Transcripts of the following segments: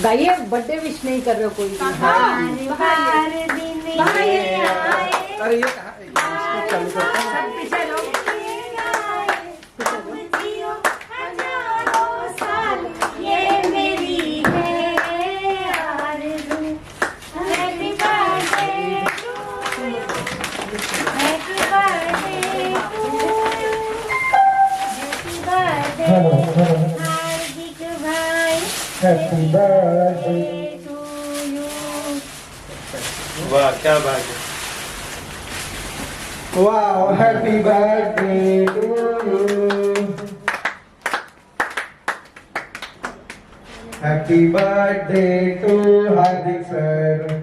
गाइए, birthday wish नहीं कर रहे हो कोई भी? अरे ये कहाँ इसको चालू करता हूँ। सब पीछे लो। Happy birthday to you. वाह क्या बात है। Wow, happy birthday to you, happy birthday to Hardik sir.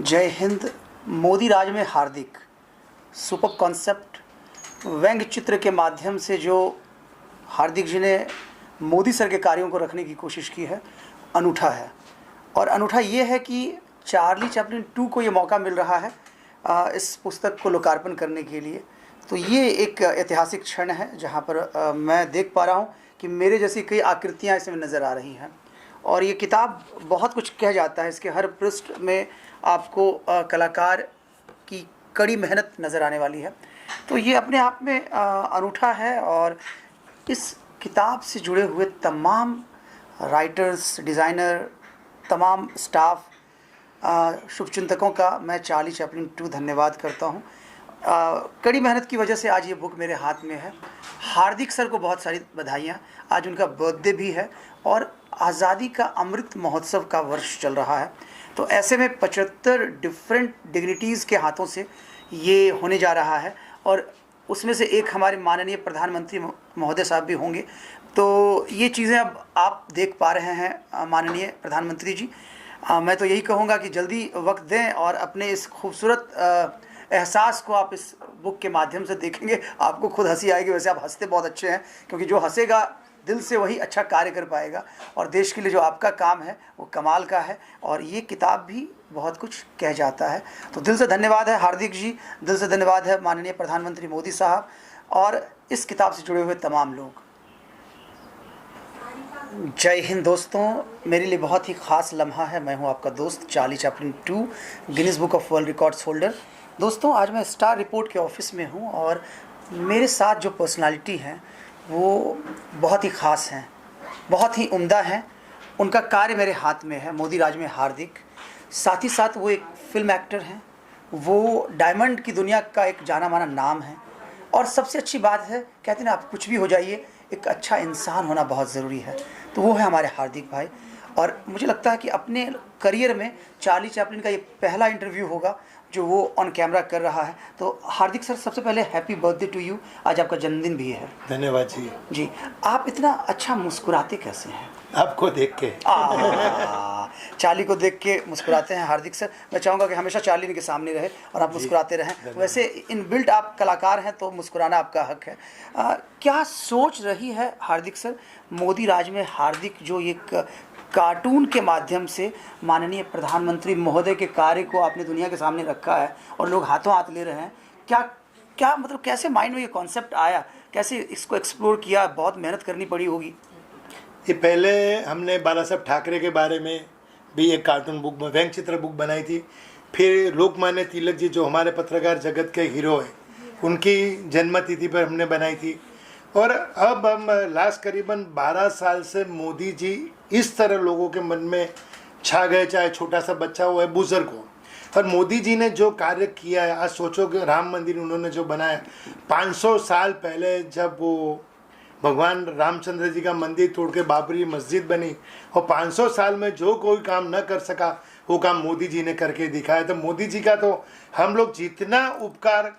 जय हिंद। मोदी राज में हार्दिक सुपर कॉन्सेप्ट व्यंग्य चित्र के माध्यम से जो हार्दिक जी ने मोदी सर के कार्यों को रखने की कोशिश की है, अनूठा है। और अनूठा ये है कि चार्ली चैपलिन 2 को ये मौका मिल रहा है इस पुस्तक को लोकार्पण करने के लिए। तो ये एक ऐतिहासिक क्षण है जहाँ पर मैं देख पा रहा हूँ कि मेरे जैसी कई आकृतियाँ इसमें नज़र आ रही हैं। और ये किताब बहुत कुछ कह जाता है। इसके हर पृष्ठ में आपको कलाकार की कड़ी मेहनत नज़र आने वाली है। तो ये अपने आप में अनूठा है। और इस किताब से जुड़े हुए तमाम राइटर्स, डिज़ाइनर, तमाम स्टाफ, शुभचिंतकों का मैं चार्ली चैपलिन 2 धन्यवाद करता हूँ। कड़ी मेहनत की वजह से आज ये बुक मेरे हाथ में है। हार्दिक सर को बहुत सारी बधाइयाँ। आज उनका बर्थडे भी है और आज़ादी का अमृत महोत्सव का वर्ष चल रहा है। तो ऐसे में 75 डिफरेंट डिग्निटीज़ के हाथों से ये होने जा रहा है और उसमें से एक हमारे माननीय प्रधानमंत्री महोदय साहब भी होंगे। तो ये चीज़ें अब आप देख पा रहे हैं माननीय प्रधानमंत्री जी। मैं तो यही कहूँगा कि जल्दी वक्त दें और अपने इस खूबसूरत एहसास को आप इस बुक के माध्यम से देखेंगे। आपको खुद हंसी आएगी। वैसे आप हंसते बहुत अच्छे हैं, क्योंकि जो हंसेगा दिल से वही अच्छा कार्य कर पाएगा। और देश के लिए जो आपका काम है वो कमाल का है। और ये किताब भी बहुत कुछ कह जाता है। तो दिल से धन्यवाद है हार्दिक जी, दिल से धन्यवाद है माननीय प्रधानमंत्री मोदी साहब और इस किताब से जुड़े हुए तमाम लोग। जय हिंद दोस्तों। मेरे लिए बहुत ही ख़ास लम्हा है। मैं हूं आपका दोस्त Charlie Chaplin 2, Guinness book of world records holder. दोस्तों, आज मैं स्टार रिपोर्ट के ऑफिस में हूं और मेरे साथ जो पर्सनालिटी हैं वो बहुत ही ख़ास हैं, बहुत ही उम्दा हैं। उनका कार्य मेरे हाथ में है। मोदी राज में हार्दिक, साथ ही साथ वो एक फिल्म एक्टर हैं, वो डायमंड की दुनिया का एक जाना माना नाम है। और सबसे अच्छी बात है, कहते हैं ना, आप कुछ भी हो जाइए, एक अच्छा इंसान होना बहुत ज़रूरी है। तो वो है हमारे हार्दिक भाई। और मुझे लगता है कि अपने करियर में चार्ली चैपलिन का ये पहला इंटरव्यू होगा जो वो ऑन कैमरा कर रहा है। तो हार्दिक सर, सबसे पहले हैप्पी बर्थडे टू यू। आज आपका जन्मदिन भी है। धन्यवाद जी। जी, आप इतना अच्छा मुस्कुराते कैसे हैं? आपको देख के। चार्ली को देख के मुस्कुराते हैं हार्दिक सर। मैं चाहूँगा कि हमेशा चार्ली के सामने रहे और आप मुस्कुराते रहें। वैसे इन बिल्ट आप कलाकार हैं तो मुस्कुराना आपका हक है। क्या सोच रही है हार्दिक सर, मोदी राज में हार्दिक जो एक कार्टून के माध्यम से माननीय प्रधानमंत्री महोदय के कार्य को आपने दुनिया के सामने रखा है और लोग हाथों हाथ ले रहे हैं, क्या मतलब कैसे माइंड में ये कॉन्सेप्ट आया, कैसे इसको एक्सप्लोर किया? बहुत मेहनत करनी पड़ी होगी। ये पहले हमने बाला साहब ठाकरे के बारे में भी एक कार्टून बुक, व्यंग चित्र बुक बनाई थी। फिर लोकमान्य तिलक जी जो हमारे पत्रकार जगत के हीरो हैं, उनकी जन्मतिथि पर हमने बनाई थी। और अब हम लास्ट करीबन 12 साल से मोदी जी इस तरह लोगों के मन में छा गए, चाहे छोटा सा बच्चा हो या बुजुर्ग हो। और मोदी जी ने जो कार्य किया है, आज सोचो कि राम मंदिर उन्होंने जो बनाया 500 साल पहले, जब वो भगवान रामचंद्र जी का मंदिर तोड़ के बाबरी मस्जिद बनी, और 500 साल में जो कोई काम न कर सका वो काम मोदी जी ने करके दिखाया। तो मोदी जी का तो हम लोग जितना उपकार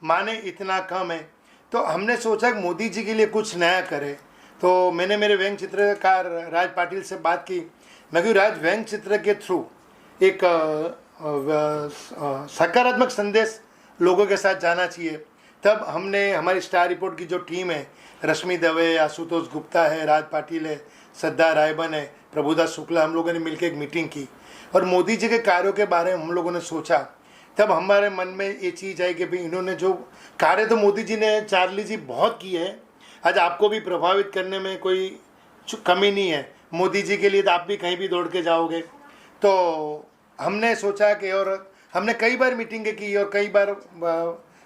माने इतना कम है। तो हमने सोचा कि मोदी जी के लिए कुछ नया करें। तो मैंने मेरे व्यंग चित्रकार राज पाटिल से बात की। मैं क्यों राज, व्यंग चित्र के थ्रू एक सकारात्मक संदेश लोगों के साथ जाना चाहिए। तब हमने हमारी स्टार रिपोर्ट की जो टीम है, रश्मि दवे, आशुतोष गुप्ता है, राज पाटिल है, श्रद्धा रायबन है, प्रभुदास शुक्ला, हम लोगों ने मिलकर एक मीटिंग की और मोदी जी के कार्यों के बारे में हम लोगों ने सोचा। तब हमारे मन में ये चीज़ आई कि भाई इन्होंने जो कार्य तो मोदी जी ने, चार्ली जी बहुत किए हैं। आज आपको भी प्रभावित करने में कोई कमी नहीं है मोदी जी के लिए, तो आप भी कहीं भी दौड़ के जाओगे। तो हमने सोचा कि, और हमने कई बार मीटिंगें की और कई बार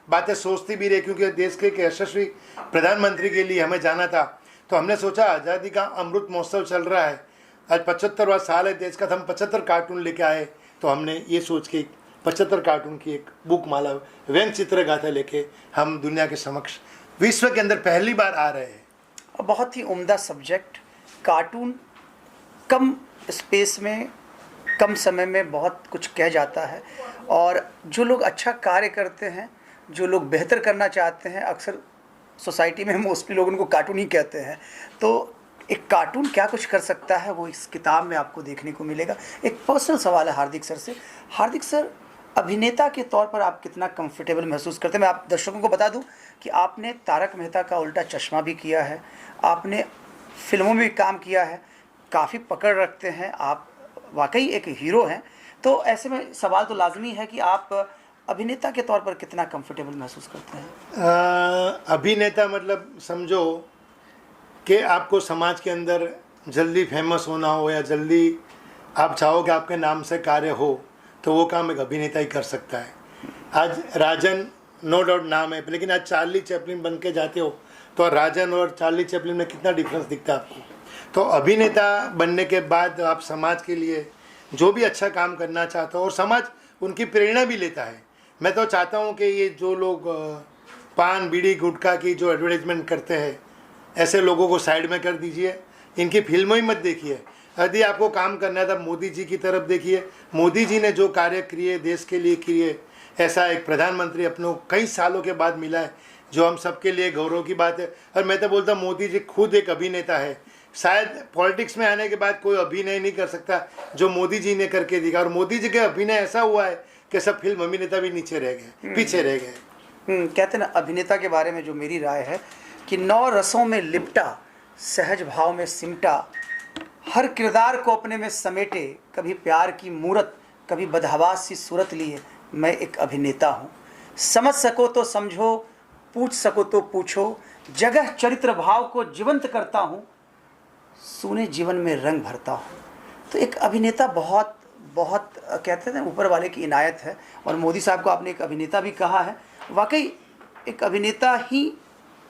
बातें सोचती भी रही, क्योंकि देश के एक यशस्वी प्रधानमंत्री के लिए हमें जाना था। तो हमने सोचा आज़ादी का अमृत महोत्सव चल रहा है, आज 75वां साल है देश का, तो हम 75 कार्टून लेके आए। तो हमने ये सोच के 75 कार्टून की एक बुक माला, व्यंग चित्र गाथा लेके हम दुनिया के समक्ष विश्व के अंदर पहली बार आ रहे हैं। बहुत ही उम्दा सब्जेक्ट। कार्टून कम स्पेस में, कम समय में बहुत कुछ कह जाता है। और जो लोग अच्छा कार्य करते हैं, जो लोग बेहतर करना चाहते हैं, अक्सर सोसाइटी में मोस्टली लोग उनको कार्टून ही कहते हैं। तो एक कार्टून क्या कुछ कर सकता है वो इस किताब में आपको देखने को मिलेगा। एक पर्सनल सवाल है हार्दिक सर से। हार्दिक सर, अभिनेता के तौर पर आप कितना कंफर्टेबल महसूस करते हैं? मैं आप दर्शकों को बता दूं कि आपने तारक मेहता का उल्टा चश्मा भी किया है, आपने फिल्मों में भी काम किया है, काफ़ी पकड़ रखते हैं, आप वाकई एक हीरो हैं। तो ऐसे में सवाल तो लाजमी है कि आप अभिनेता के तौर पर कितना कंफर्टेबल महसूस करते हैं? अभिनेता मतलब समझो कि आपको समाज के अंदर जल्दी फेमस होना हो या जल्दी आप चाहो कि आपके नाम से कार्य हो, तो वो काम एक अभिनेता ही कर सकता है। आज राजन नो डाउट नाम है, लेकिन आज चार्ली चैपलिन बन के जाते हो तो राजन और चार्ली चैपलिन में कितना डिफरेंस दिखता है आपको। तो अभिनेता बनने के बाद आप समाज के लिए जो भी अच्छा काम करना चाहते हो और समाज उनकी प्रेरणा भी लेता है। मैं तो चाहता हूँ कि ये जो लोग पान बीड़ी गुटखा की जो एडवर्टाइजमेंट करते हैं, ऐसे लोगों को साइड में कर दीजिए, इनकी फिल्मों ही मत देखिए। यदि आपको काम करना है तब मोदी जी की तरफ देखिए। मोदी जी ने जो कार्य किए, देश के लिए किए, ऐसा एक प्रधानमंत्री अपनों कई सालों के बाद मिला है, जो हम सबके लिए गौरव की बात है। और मैं तो बोलता हूँ मोदी जी खुद एक अभिनेता है। शायद पॉलिटिक्स में आने के बाद कोई अभिनय नहीं कर सकता जो मोदी जी ने करके दिखा। और मोदी जी के अभिनय ऐसा हुआ है कि सब फिल्म अभिनेता भी नीचे रह गए, पीछे रह गए। कहते हैं ना, अभिनेता के बारे में जो मेरी राय है कि 9 रसों में लिपटा, सहज भाव में सिमटा, हर किरदार को अपने में समेटे, कभी प्यार की मूरत, कभी बदहवास सी सूरत लिए, मैं एक अभिनेता हूँ। समझ सको तो समझो, पूछ सको तो पूछो, जगह चरित्र भाव को जीवंत करता हूँ, सूने जीवन में रंग भरता हूँ। तो एक अभिनेता बहुत बहुत कहते हैं ऊपर वाले की इनायत है। और मोदी साहब को आपने एक अभिनेता भी कहा है। वाकई एक अभिनेता ही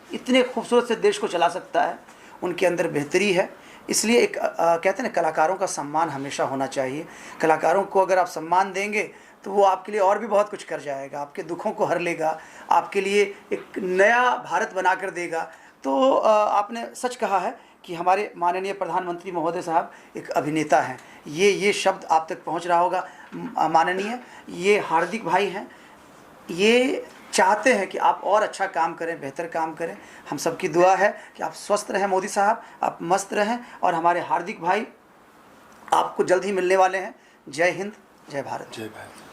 इतने खूबसूरत से देश को चला सकता है, उनके अंदर बेहतरी है। इसलिए एक कहते हैं ना, कलाकारों का सम्मान हमेशा होना चाहिए। कलाकारों को अगर आप सम्मान देंगे तो वो आपके लिए और भी बहुत कुछ कर जाएगा, आपके दुखों को हर लेगा, आपके लिए एक नया भारत बना कर देगा। तो आपने सच कहा है कि हमारे माननीय प्रधानमंत्री महोदय साहब एक अभिनेता हैं। ये शब्द आप तक पहुंच रहा होगा माननीय। ये हार्दिक भाई हैं, ये चाहते हैं कि आप और अच्छा काम करें, बेहतर काम करें। हम सबकी दुआ है कि आप स्वस्थ रहें मोदी साहब, आप मस्त रहें, और हमारे हार्दिक भाई आपको जल्द ही मिलने वाले हैं। जय हिंद, जय भारत। जय भारत।